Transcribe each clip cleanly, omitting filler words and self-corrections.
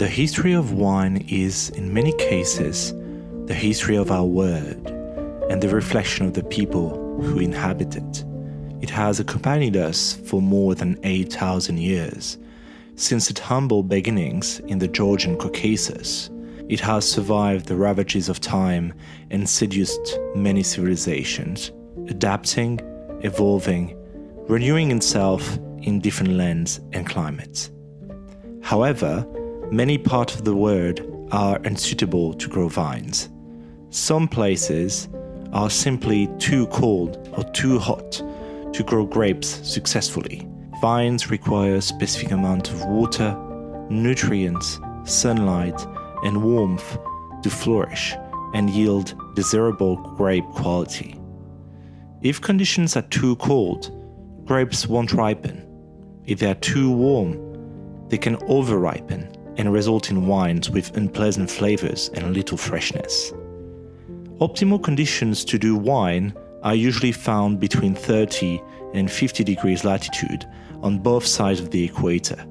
The history of wine is, in many cases, the history of our world and the reflection of the people who inhabit it. It has accompanied us for more than 8,000 years. Since its humble beginnings in the Georgian Caucasus, it has survived the ravages of time and seduced many civilizations, adapting, evolving, renewing itself in different lands and climates. However, many parts of the world are unsuitable to grow vines. Some places are simply too cold or too hot to grow grapes successfully. Vines require a specific amount of water, nutrients, sunlight, and warmth to flourish and yield desirable grape quality. If conditions are too cold, grapes won't ripen. If they are too warm, they can over-ripen and result in wines with unpleasant flavors and little freshness. Optimal conditions to do wine are usually found between 30 and 50 degrees latitude on both sides of the equator.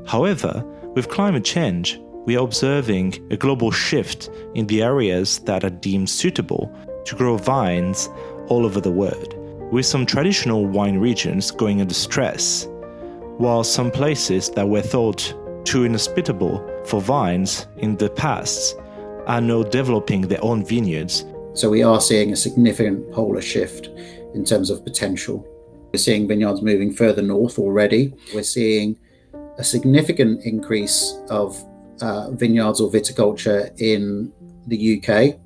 However, with climate change, we are observing a global shift in the areas that are deemed suitable to grow vines all over the world, with some traditional wine regions going under stress, while some places that were thought too inhospitable for vines in the past are now developing their own vineyards. So we are seeing a significant polar shift in terms of potential. We're seeing vineyards moving further north already. We're seeing a significant increase of vineyards or viticulture in the UK.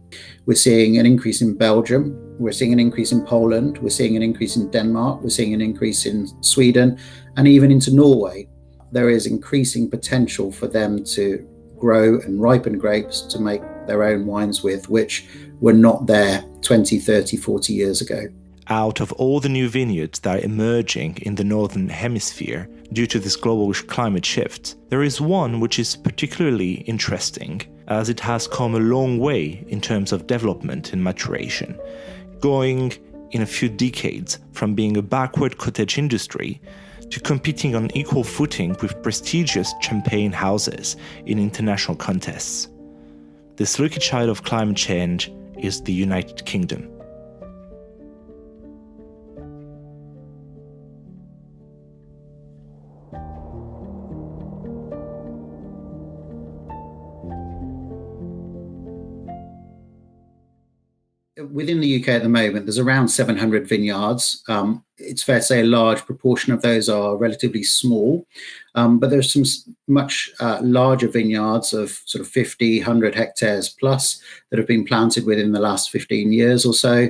We're seeing an increase in Belgium. We're seeing an increase in Poland. We're seeing an increase in Denmark. We're seeing an increase in Sweden and even into Norway. There is increasing potential for them to grow and ripen grapes to make their own wines with, which were not there 20, 30, 40 years ago. Out of all the new vineyards that are emerging in the Northern Hemisphere due to this global climate shift, there is one which is particularly interesting, as it has come a long way in terms of development and maturation, going in a few decades from being a backward cottage industry to competing on equal footing with prestigious champagne houses in international contests. This lucky child of climate change is the United Kingdom. Within the UK at the moment, there's around 700 vineyards. It's fair to say a large proportion of those are relatively small, but there's some much larger vineyards of sort of 50, 100 hectares plus that have been planted within the last 15 years or so.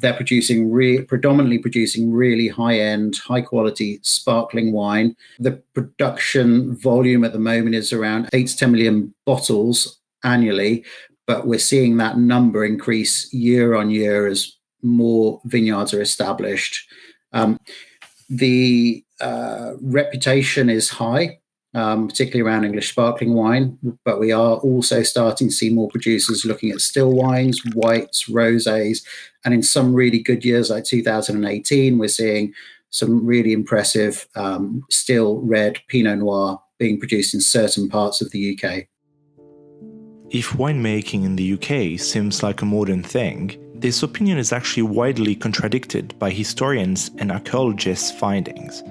They're predominantly producing really high-end, high-quality sparkling wine. The production volume at the moment is around 8 to 10 million bottles annually, but we're seeing that number increase year on year as more vineyards are established. The reputation is high, particularly around English sparkling wine, but we are also starting to see more producers looking at still wines, whites, rosés, and in some really good years like 2018, we're seeing some really impressive still red Pinot Noir being produced in certain parts of the UK. If winemaking in the UK seems like a modern thing, this opinion is actually widely contradicted by historians and archaeologists' findings.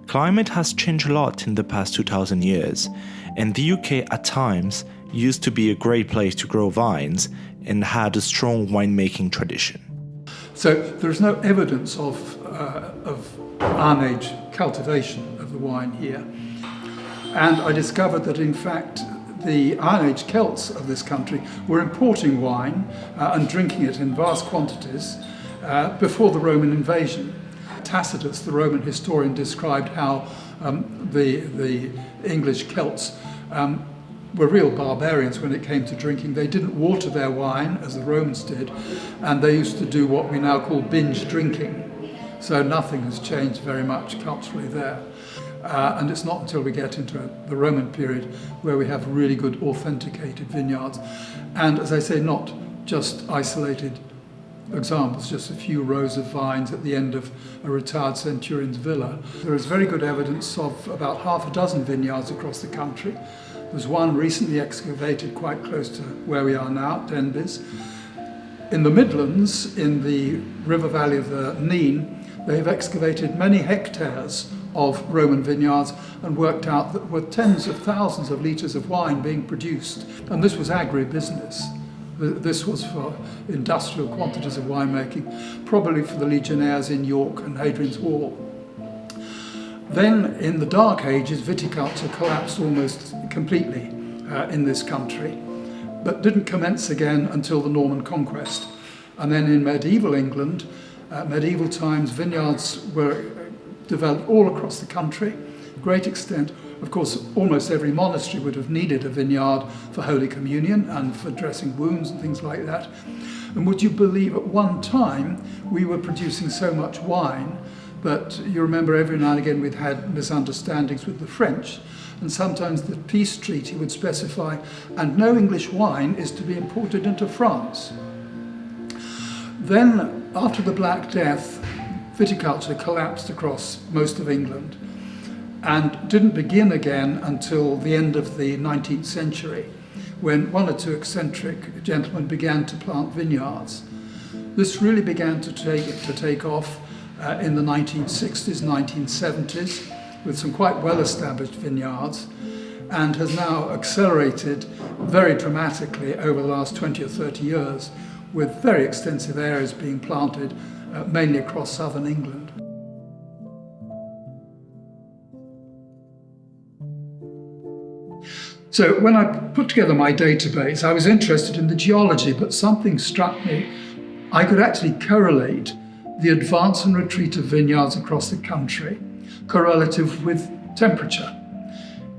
Climate has changed a lot in the past 2,000 years, and the UK at times used to be a great place to grow vines and had a strong winemaking tradition. So there's no evidence of Iron Age cultivation of the wine here. And I discovered that in fact the Iron Age Celts of this country were importing wine and drinking it in vast quantities before the Roman invasion. Tacitus, the Roman historian, described how the English Celts were real barbarians when it came to drinking. They didn't water their wine as the Romans did, and they used to do what we now call binge drinking. So nothing has changed very much culturally there. And it's not until we get into the Roman period where we have really good authenticated vineyards. And as I say, not just isolated examples, just a few rows of vines at the end of a retired centurion's villa. There is very good evidence of about half a dozen vineyards across the country There's one recently excavated quite close to where we are now, Denbies. In the Midlands, in the river valley of the Nene, they've excavated many hectares of Roman vineyards and worked out that there were tens of thousands of litres of wine being produced. And this was agribusiness. This was for industrial quantities of winemaking, probably for the legionnaires in York and Hadrian's Wall. Then, in the Dark Ages, viticulture collapsed almost completely in this country, but didn't commence again until the Norman conquest. And then in medieval England, medieval times, vineyards were developed all across the country, great extent. Of course, almost every monastery would have needed a vineyard for Holy Communion and for dressing wounds and things like that. And would you believe at one time we were producing so much wine that you remember every now and again we'd had misunderstandings with the French, and sometimes the peace treaty would specify, and no English wine is to be imported into France. Then, after the Black Death, viticulture collapsed across most of England and didn't begin again until the end of the 19th century, when one or two eccentric gentlemen began to plant vineyards. This really began to take off in the 1960s, 1970s, with some quite well-established vineyards, and has now accelerated very dramatically over the last 20 or 30 years, with very extensive areas being planted, mainly across southern England. So when I put together my database, I was interested in the geology, but something struck me. I could actually correlate the advance and retreat of vineyards across the country, correlative with temperature.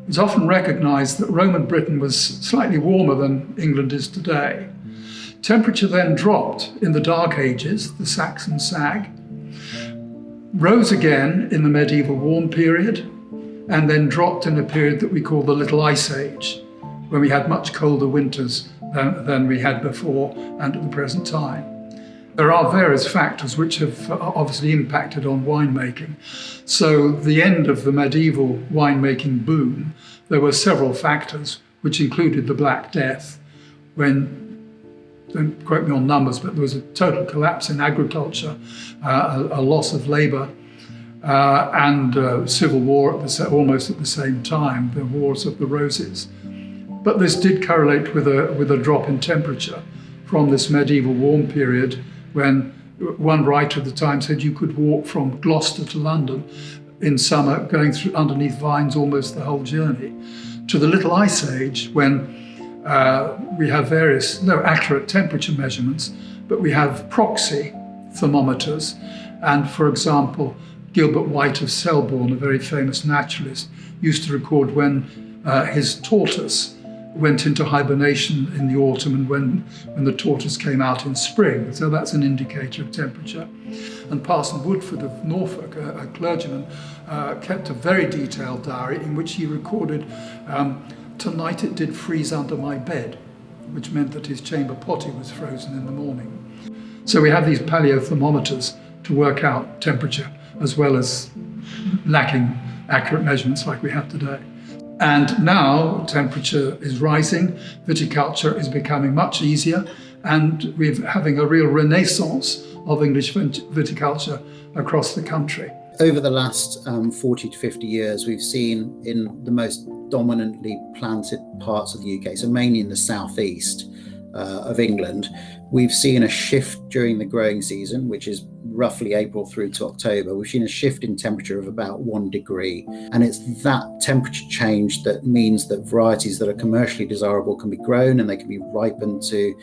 It's often recognised that Roman Britain was slightly warmer than England is today. Temperature then dropped in the Dark Ages, the Saxon Sag, rose again in the medieval warm period, and then dropped in a period that we call the Little Ice Age, when we had much colder winters than we had before and at the present time. There are various factors which have obviously impacted on winemaking. So the end of the medieval winemaking boom, there were several factors which included the Black Death, when, don't quote me on numbers, but there was a total collapse in agriculture, a loss of labour, and civil war almost at the same time, the Wars of the Roses. But this did correlate with a drop in temperature from this medieval warm period, when one writer at the time said you could walk from Gloucester to London in summer, going through underneath vines almost the whole journey, to the Little Ice Age, when we have no accurate temperature measurements, but we have proxy thermometers. And for example, Gilbert White of Selborne, a very famous naturalist, used to record when his tortoise went into hibernation in the autumn and when the tortoise came out in spring. So that's an indicator of temperature. And Parson Woodford of Norfolk, a clergyman, kept a very detailed diary in which he recorded, "Tonight it did freeze under my bed," which meant that his chamber potty was frozen in the morning. So we have these paleothermometers to work out temperature, as well as lacking accurate measurements like we have today. And now temperature is rising, viticulture is becoming much easier, and we're having a real renaissance of English viticulture across the country. Over the last 40 to 50 years, we've seen in the most dominantly planted parts of the UK, so mainly in the southeast of England, we've seen a shift during the growing season, which is roughly April through to October. We've seen a shift in temperature of about 1 degree. And it's that temperature change that means that varieties that are commercially desirable can be grown and they can be ripened to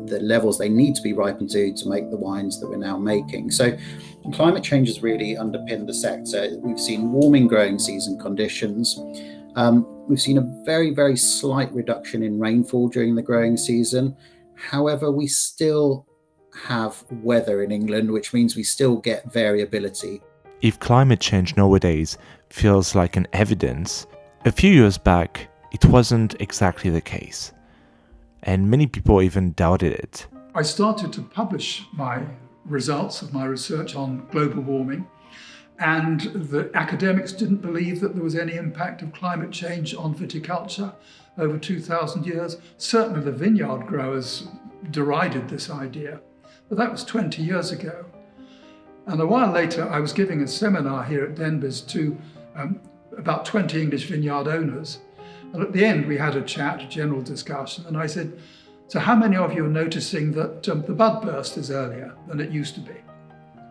the levels they need to be ripened to make the wines that we're now making. So climate change has really underpinned the sector. We've seen warming growing season conditions. We've seen a very, very slight reduction in rainfall during the growing season. However, we still have weather in England, which means we still get variability. If climate change nowadays feels like an evidence, a few years back, it wasn't exactly the case. And many people even doubted it. I started to publish my results of my research on global warming, and the academics didn't believe that there was any impact of climate change on viticulture over 2,000 years. Certainly the vineyard growers derided this idea, but that was 20 years ago. And a while later, I was giving a seminar here at Denbies to about 20 English vineyard owners. And at the end, we had a chat, a general discussion, and I said, so how many of you are noticing that the bud burst is earlier than it used to be?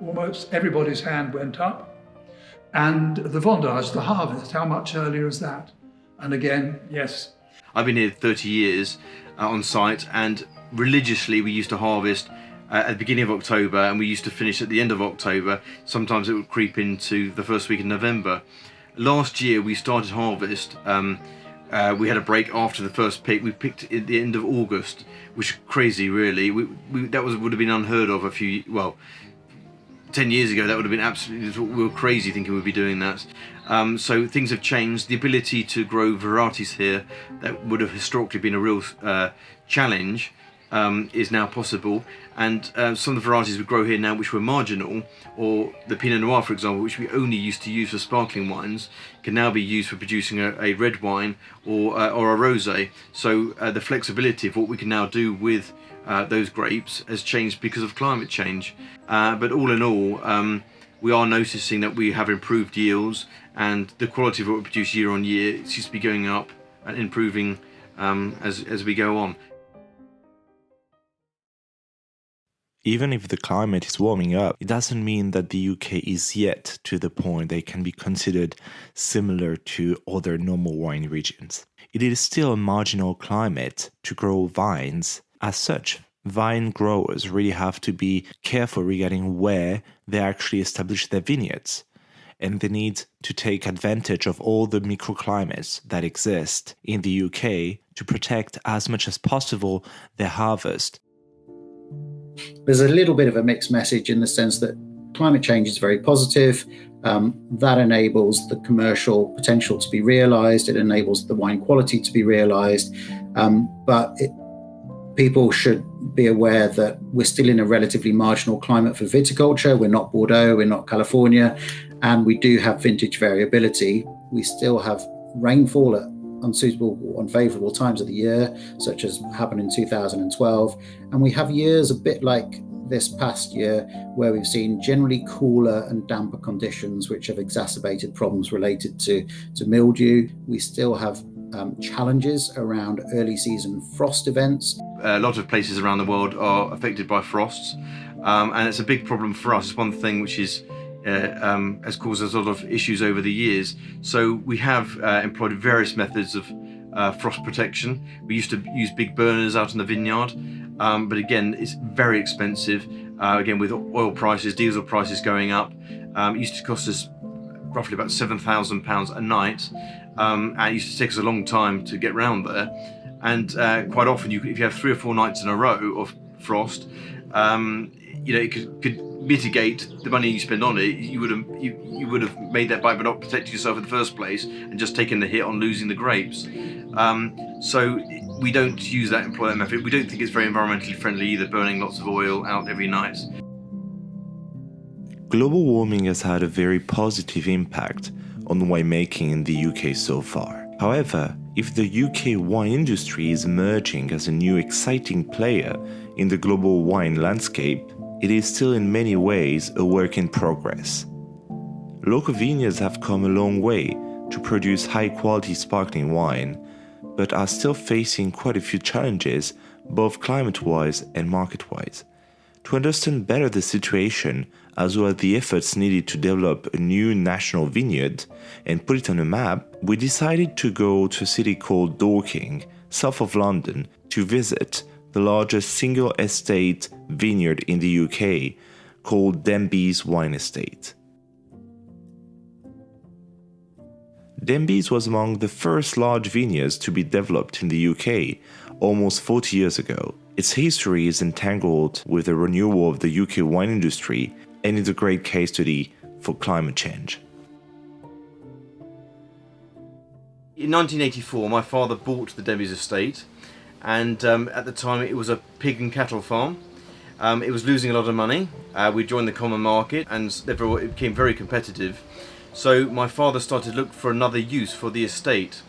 Almost everybody's hand went up. And the vendage, the harvest, how much earlier is that? And again, yes. I've been here 30 years on site, and religiously we used to harvest at the beginning of October, and we used to finish at the end of October. Sometimes it would creep into the first week of November. Last year we started harvest. We had a break after the first pick. We picked at the end of August, which is crazy, really. Would have been unheard of 10 years ago. That would have been absolutely, we were crazy thinking we'd be doing that. So things have changed. The ability to grow varieties here that would have historically been a real challenge is now possible. And some of the varieties we grow here now, which were marginal, or the Pinot Noir, for example, which we only used to use for sparkling wines, can now be used for producing a red wine or a rosé. So the flexibility of what we can now do with those grapes has changed because of climate change. But all in all, we are noticing that we have improved yields, and the quality of what we produce year on year seems to be going up and improving as we go on. Even if the climate is warming up, it doesn't mean that the UK is yet to the point that it can be considered similar to other normal wine regions. It is still a marginal climate to grow vines. As such, vine growers really have to be careful regarding where they actually establish their vineyards, and they need to take advantage of all the microclimates that exist in the UK to protect as much as possible their harvest. There's a little bit of a mixed message in the sense that climate change is very positive. That enables the commercial potential to be realised. It enables the wine quality to be realised. But people should be aware that we're still in a relatively marginal climate for viticulture. We're not Bordeaux, we're not California, and we do have vintage variability. We still have rainfall at unsuitable or unfavourable times of the year, such as happened in 2012. And we have years a bit like this past year where we've seen generally cooler and damper conditions, which have exacerbated problems related to mildew. We still have challenges around early season frost events. A lot of places around the world are affected by frosts, and it's a big problem for us. It's one thing which is has caused us a lot of issues over the years. So we have employed various methods of frost protection. We used to use big burners out in the vineyard, but again, it's very expensive. Again, with oil prices, diesel prices going up, it used to cost us roughly about £7,000 a night, and it used to take us a long time to get round there. And quite often, if you have 3 or 4 nights in a row of frost, it could mitigate the money you spend on it. You would have made that by not protecting yourself in the first place and just taking the hit on losing the grapes. So we don't employ that method. We don't think it's very environmentally friendly either, burning lots of oil out every night. Global warming has had a very positive impact on winemaking in the UK so far. However, if the UK wine industry is emerging as a new exciting player in the global wine landscape, it is still in many ways a work in progress. Local vineyards have come a long way to produce high-quality sparkling wine, but are still facing quite a few challenges, both climate-wise and market-wise. To understand better the situation, as well as the efforts needed to develop a new national vineyard and put it on a map, we decided to go to a city called Dorking, south of London, to visit the largest single estate vineyard in the UK, called Denbies Wine Estate. Denbies was among the first large vineyards to be developed in the UK almost 40 years ago. Its history is entangled with the renewal of the UK wine industry and is a great case study for climate change. In 1984, my father bought the Denbies estate, and at the time it was a pig and cattle farm, It was losing a lot of money. We joined the common market, and therefore it became very competitive. So my father started to look for another use for the estate.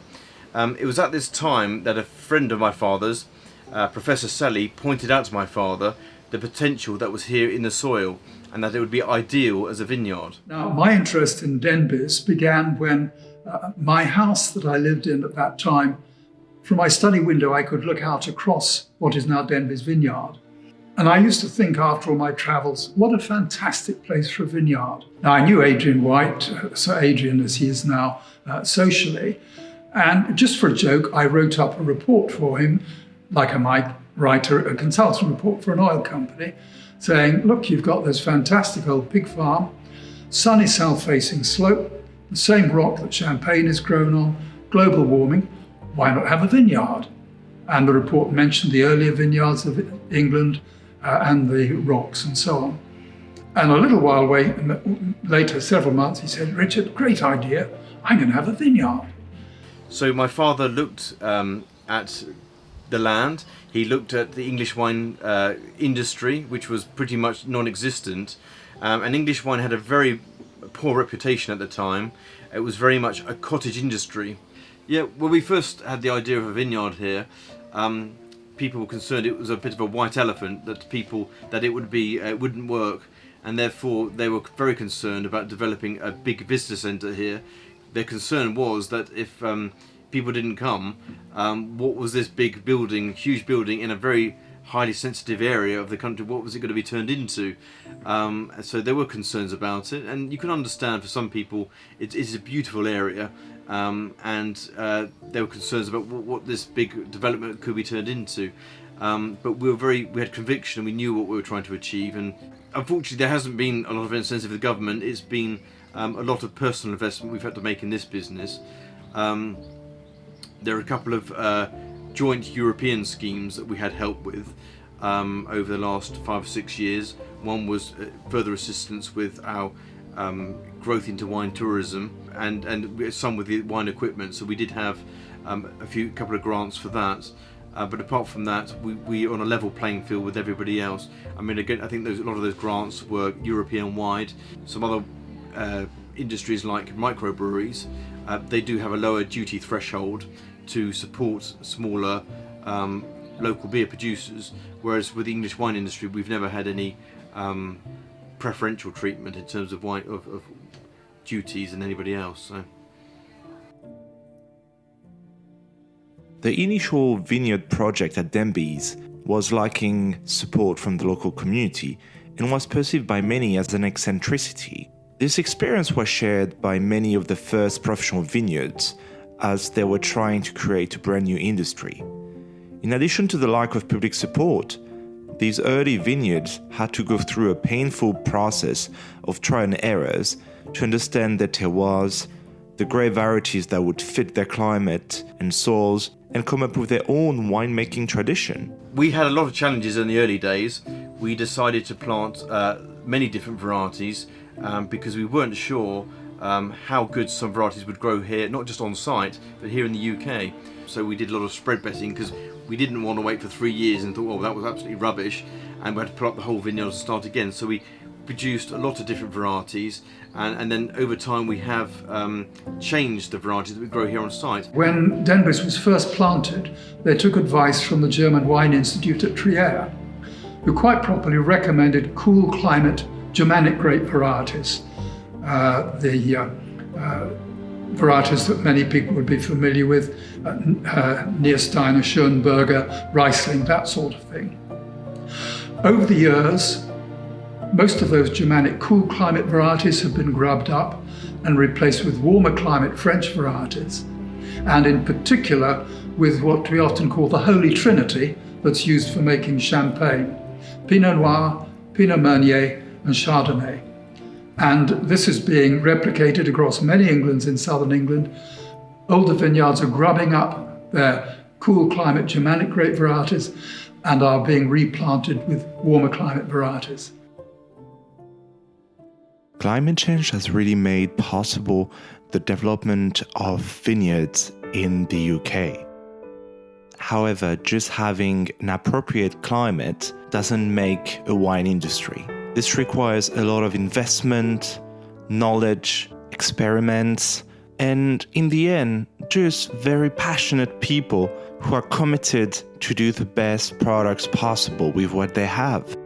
It was at this time that a friend of my father's, Professor Sally, pointed out to my father the potential that was here in the soil and that it would be ideal as a vineyard. Now, my interest in Denbies began when my house that I lived in at that time, from my study window, I could look out across what is now Denbies Vineyard. And I used to think after all my travels, what a fantastic place for a vineyard. Now, I knew Adrian White, Sir Adrian as he is now socially, and just for a joke, I wrote up a report for him, like I might write a consultant report for an oil company, saying, look, you've got this fantastic old pig farm, sunny south-facing slope, the same rock that champagne is grown on, global warming, why not have a vineyard? And the report mentioned the earlier vineyards of England and the rocks and so on. And a little while later, several months, he said, Richard, great idea, I'm going to have a vineyard. So my father looked at the land. He looked at the English wine industry, which was pretty much non-existent. And English wine had a very poor reputation at the time. It was very much a cottage industry. Yeah, when we first had the idea of a vineyard here, people were concerned it was a bit of a white elephant, that it wouldn't work, and therefore they were very concerned about developing a big visitor centre here. Their concern was that if people didn't come, what was this big building, huge building in a very highly sensitive area of the country, what was it going to be turned into? So there were concerns about it, and you can understand for some people it is a beautiful area, and there were concerns about what this big development could be turned into. But we had conviction, we knew what we were trying to achieve, and unfortunately there hasn't been a lot of incentive of the government. It's been a lot of personal investment we've had to make in this business. There are a couple of joint European schemes that we had help with over the last 5 or 6 years. One was further assistance with our growth into wine tourism, and some with the wine equipment. So we did have a couple of grants for that. But apart from that, we are on a level playing field with everybody else. I mean, again, I think a lot of those grants were European-wide. Some other industries like microbreweries, they do have a lower duty threshold to support smaller local beer producers, whereas with the English wine industry we've never had any preferential treatment in terms of wine of duties and anybody else. So. The initial vineyard project at Denbies was lacking support from the local community and was perceived by many as an eccentricity. This experience was shared by many of the first professional vineyards as they were trying to create a brand new industry. In addition to the lack of public support, these early vineyards had to go through a painful process of trial and errors to understand their terroirs, the grape varieties that would fit their climate and soils, and come up with their own winemaking tradition. We had a lot of challenges in the early days. We decided to plant many different varieties because we weren't sure how good some varieties would grow here, not just on site, but here in the UK. So we did a lot of spread betting because we didn't want to wait for 3 years and thought, oh, that was absolutely rubbish, and we had to put up the whole vineyard and start again. So we produced a lot of different varieties, and then over time we have changed the varieties that we grow here on site. When Denbies was first planted, they took advice from the German Wine Institute at Trier, who quite properly recommended cool climate Germanic grape varieties. The varieties that many people would be familiar with, Niersteiner, Schönberger, Riesling, that sort of thing. Over the years, most of those Germanic cool climate varieties have been grubbed up and replaced with warmer climate French varieties, and in particular with what we often call the Holy Trinity that's used for making champagne: Pinot Noir, Pinot Meunier and Chardonnay. And this is being replicated across many Englands in southern England. Older vineyards are grubbing up their cool climate Germanic grape varieties and are being replanted with warmer climate varieties. Climate change has really made possible the development of vineyards in the UK. However, just having an appropriate climate doesn't make a wine industry. This requires a lot of investment, knowledge, experiments, and in the end, just very passionate people who are committed to do the best products possible with what they have.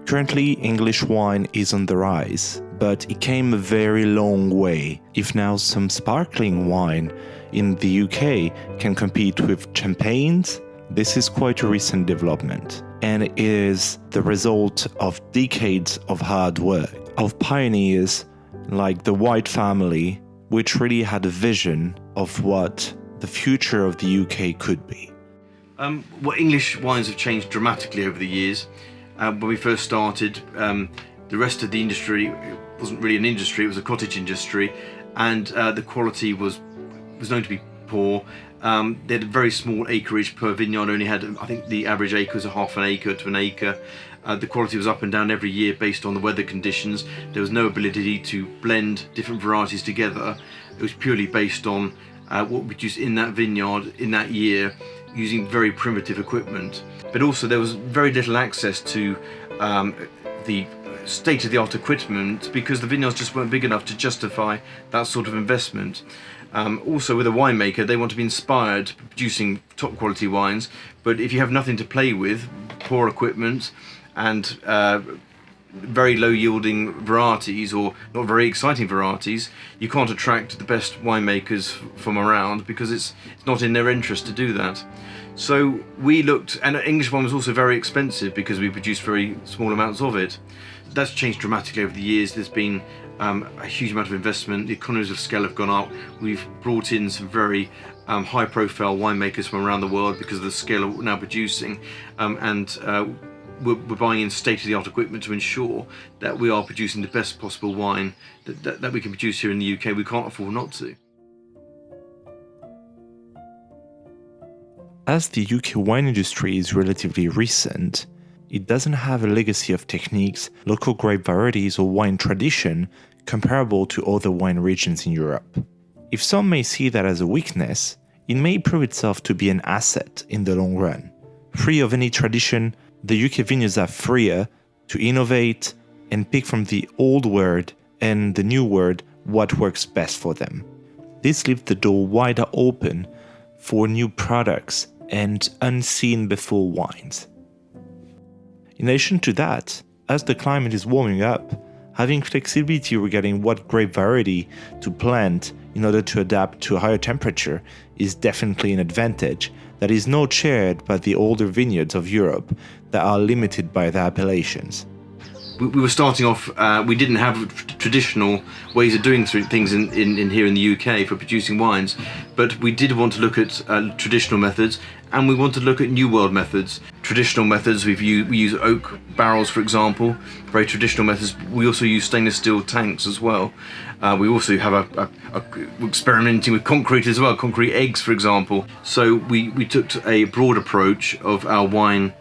Currently, English wine is on the rise, but it came a very long way. If now some sparkling wine in the UK can compete with champagnes, this is quite a recent development, and it is the result of decades of hard work, of pioneers like the White family, which really had a vision of what the future of the UK could be. Well, English wines have changed dramatically over the years. When we first started, the rest of the industry wasn't really an industry, it was a cottage industry, and the quality was known to be poor. They had a very small acreage per vineyard, only had, I think the average acre was a half an acre to an acre. The quality was up and down every year based on the weather conditions. There was no ability to blend different varieties together. It was purely based on what we produced in that vineyard in that year using very primitive equipment. But also there was very little access to the state-of-the-art equipment because the vineyards just weren't big enough to justify that sort of investment. Also with a winemaker, they want to be inspired producing top quality wines, but if you have nothing to play with, poor equipment and very low yielding varieties or not very exciting varieties, you can't attract the best winemakers from around because it's not in their interest to do that. So we looked, and English wine was also very expensive because we produced very small amounts of it. That's changed dramatically over the years. There's been a huge amount of investment. The economies of scale have gone up. We've brought in some very high profile winemakers from around the world because of the scale of what we're now producing, and we're buying in state-of-the-art equipment to ensure that we are producing the best possible wine that we can produce here in the UK. We can't afford not to. As the UK wine industry is relatively recent, it doesn't have a legacy of techniques, local grape varieties or wine tradition comparable to other wine regions in Europe. If some may see that as a weakness, it may prove itself to be an asset in the long run. Free of any tradition, the UK vineyards are freer to innovate and pick from the old world and the new world what works best for them. This leaves the door wider open for new products and unseen before wines. In addition to that, as the climate is warming up, having flexibility regarding what grape variety to plant in order to adapt to a higher temperature is definitely an advantage that is not shared by the older vineyards of Europe that are limited by their appellations. We were starting off, we didn't have traditional ways of doing things in here in the UK for producing wines, but we did want to look at traditional methods, and we want to look at new world methods. Traditional methods, we use oak barrels, for example, very traditional methods. We also use stainless steel tanks as well. We also have we're experimenting with concrete as well, concrete eggs, for example. So we took a broad approach of our wine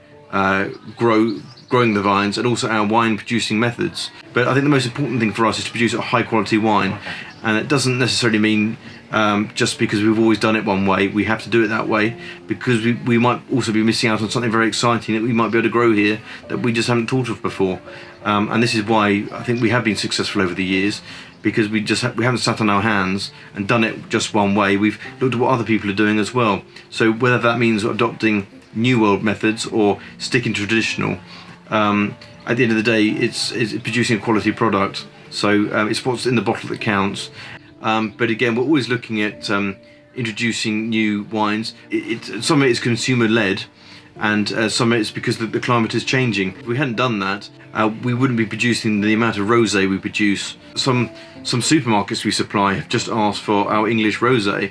growing the vines and also our wine producing methods. But I think the most important thing for us is to produce a high quality wine, and it doesn't necessarily mean just because we've always done it one way, we have to do it that way, because we might also be missing out on something very exciting that we might be able to grow here that we just haven't thought of before. And this is why I think we have been successful over the years, because we haven't sat on our hands and done it just one way. We've looked at what other people are doing as well. So whether that means adopting new world methods or sticking to traditional, at the end of the day, it's producing a quality product. So it's what's in the bottle that counts. But again, we're always looking at introducing new wines. Some of it is consumer-led, and some of it is because the climate is changing. If we hadn't done that, we wouldn't be producing the amount of rosé we produce. Some supermarkets we supply have just asked for our English rosé.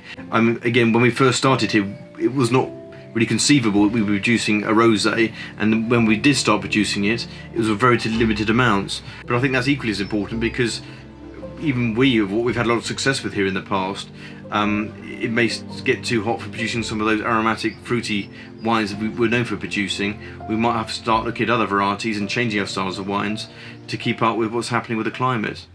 Again, when we first started here, it was not really conceivable that we were producing a rosé, and when we did start producing it, it was a very limited amounts. But I think that's equally as important, because even we've had a lot of success with here in the past. It may get too hot for producing some of those aromatic, fruity wines that we're known for producing. We might have to start looking at other varieties and changing our styles of wines to keep up with what's happening with the climate.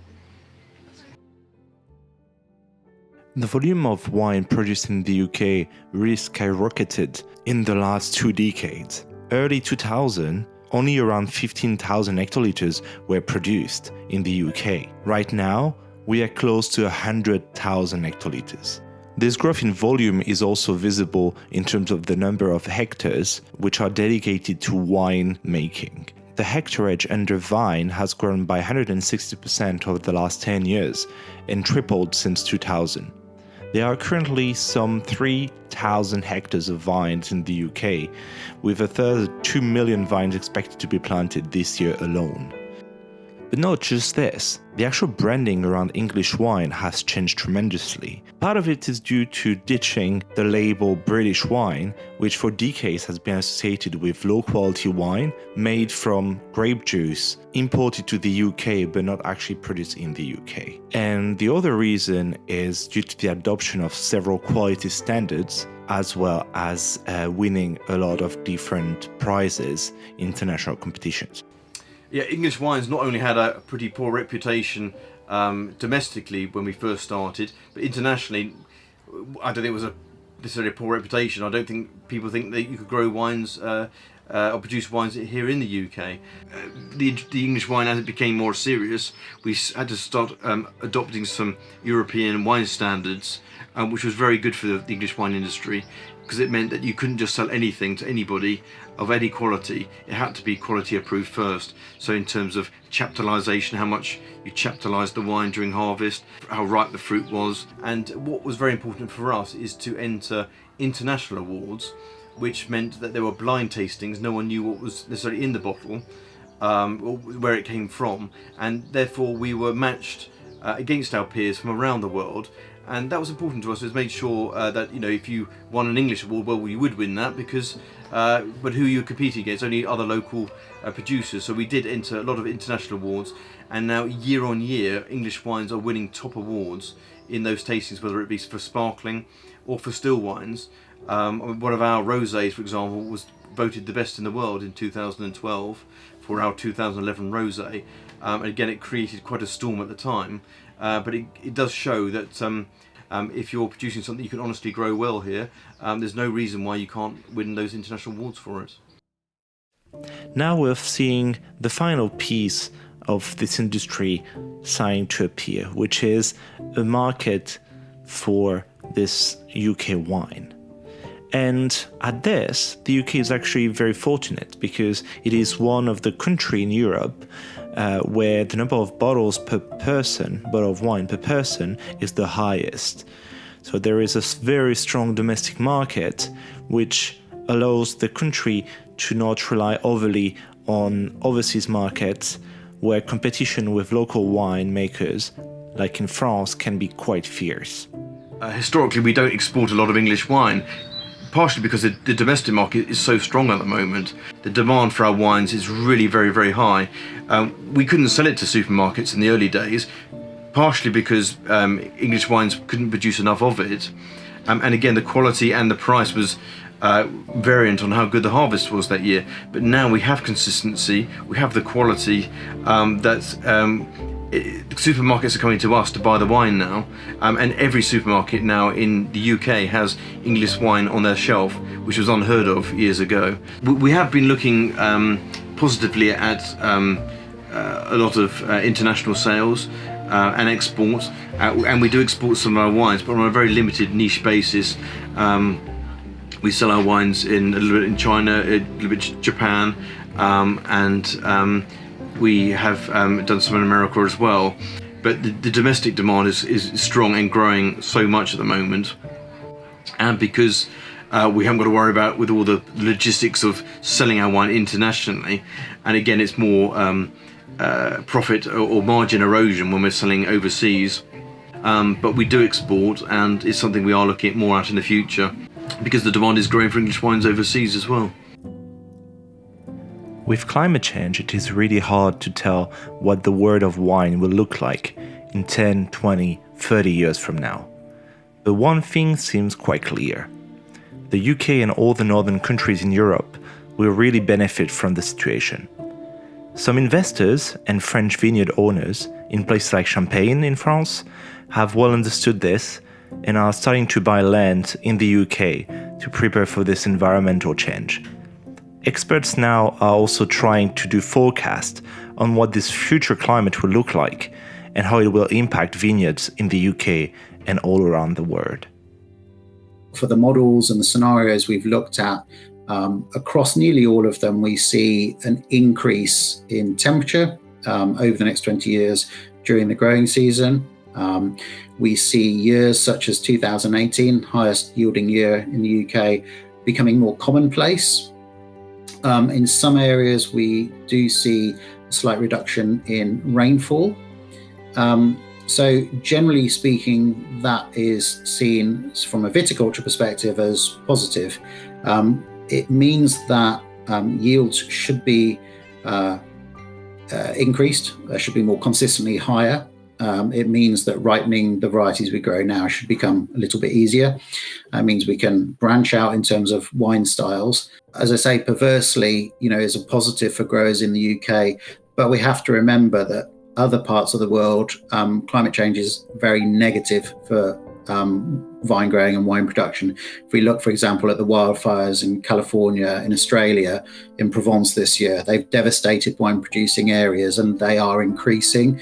The volume of wine produced in the UK really skyrocketed in the last 2 decades. Early 2000, only around 15,000 hectolitres were produced in the UK. Right now, we are close to 100,000 hectolitres. This growth in volume is also visible in terms of the number of hectares which are dedicated to wine making. The hectarage under vine has grown by 160% over the last 10 years and tripled since 2000. There are currently some 3,000 hectares of vines in the UK, with a further 2 million vines expected to be planted this year alone. But not just this, the actual branding around English wine has changed tremendously. Part of it is due to ditching the label British wine, which for decades has been associated with low-quality wine made from grape juice, imported to the UK but not actually produced in the UK. And the other reason is due to the adoption of several quality standards, as well as winning a lot of different prizes in international competitions. Yeah, English wines not only had a pretty poor reputation domestically when we first started, but internationally, I don't think it was necessarily a poor reputation. I don't think people think that you could grow wines or produce wines here in the UK. The English wine, as it became more serious, we had to start adopting some European wine standards, which was very good for the English wine industry, because it meant that you couldn't just sell anything to anybody of any quality. It had to be quality approved first. So in terms of chaptalization, how much you chaptalized the wine during harvest, how ripe the fruit was. And what was very important for us is to enter international awards, which meant that there were blind tastings. No one knew what was necessarily in the bottle, or where it came from, and therefore we were matched against our peers from around the world. And that was important to us. It was made sure that, you know, if you won an English award, well, you would win that, because but who you competing against? Only other local producers. So we did enter a lot of international awards, and now year on year English wines are winning top awards in those tastings, whether it be for sparkling or for still wines. One of our rosés, for example, was voted the best in the world in 2012 for our 2011 rosé. And again, it created quite a storm at the time, but it does show that if you're producing something you can honestly grow well here, there's no reason why you can't win those international awards for it. Now we're seeing the final piece of this industry starting to appear, which is a market for this UK wine. And at this, the UK is actually very fortunate, because it is one of the countries in Europe where the number of bottle of wine per person is the highest. So there is a very strong domestic market, which allows the country to not rely overly on overseas markets, where competition with local winemakers, like in France, can be quite fierce. Historically, we don't export a lot of English wine, partially because the domestic market is so strong at the moment. The demand for our wines is really very, very high. We couldn't sell it to supermarkets in the early days, partially because English wines couldn't produce enough of it. And again, the quality and the price was variant on how good the harvest was that year. But now we have consistency, we have the quality supermarkets are coming to us to buy the wine now, and every supermarket now in the UK has English wine on their shelf, which was unheard of years ago. We have been looking positively at a lot of international sales and exports, and we do export some of our wines, but on a very limited niche basis. We sell our wines a little bit in China, a little bit in Japan, and we have done some in America as well. But the domestic demand is strong and growing so much at the moment. And because we haven't got to worry about with all the logistics of selling our wine internationally, and again, it's more profit or margin erosion when we're selling overseas. But we do export, and it's something we are looking at more at in the future, because the demand is growing for English wines overseas as well. With climate change, it is really hard to tell what the world of wine will look like in 10, 20, 30 years from now. But one thing seems quite clear. The UK and all the northern countries in Europe will really benefit from the situation. Some investors and French vineyard owners in places like Champagne in France have well understood this and are starting to buy land in the UK to prepare for this environmental change. Experts now are also trying to do forecasts on what this future climate will look like and how it will impact vineyards in the UK and all around the world. For the models and the scenarios we've looked at, across nearly all of them, we see an increase in temperature over the next 20 years during the growing season. We see years such as 2018, highest yielding year in the UK, becoming more commonplace. In some areas, we do see a slight reduction in rainfall. So generally speaking, that is seen from a viticulture perspective as positive. It means that yields should be increased, should be more consistently higher. It means that ripening the varieties we grow now should become a little bit easier. It means we can branch out in terms of wine styles. As I say, perversely, is a positive for growers in the UK, but we have to remember that other parts of the world, climate change is very negative for vine growing and wine production. If we look, for example, at the wildfires in California, in Australia, in Provence this year, they've devastated wine producing areas and they are increasing.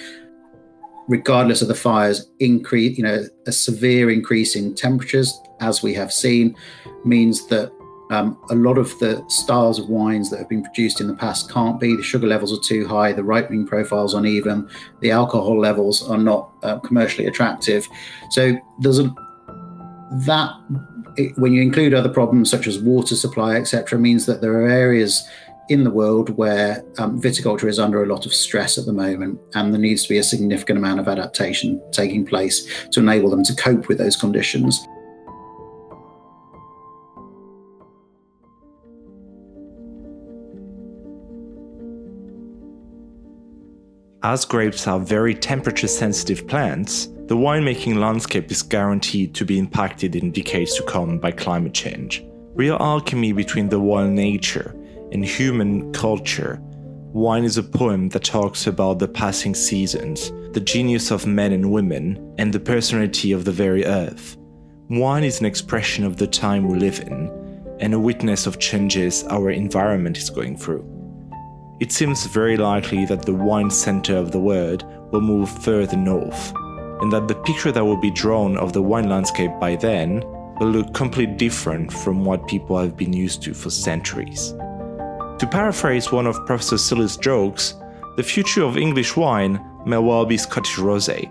Regardless of the fires, a severe increase in temperatures, as we have seen, means that a lot of the styles of wines that have been produced in the past can't be. The sugar levels are too high, the ripening profile's uneven, the alcohol levels are not commercially attractive. So when you include other problems such as water supply, etc., means that there are areas in the world where viticulture is under a lot of stress at the moment, and there needs to be a significant amount of adaptation taking place to enable them to cope with those conditions. As grapes are very temperature-sensitive plants, the winemaking landscape is guaranteed to be impacted in decades to come by climate change. Real alchemy between the wild nature and human culture. Wine is a poem that talks about the passing seasons, the genius of men and women, and the personality of the very earth. Wine is an expression of the time we live in, and a witness of changes our environment is going through. It seems very likely that the wine center of the world will move further north, and that the picture that will be drawn of the wine landscape by then will look completely different from what people have been used to for centuries. To paraphrase one of Professor Silly's jokes, the future of English wine may well be Scottish rosé.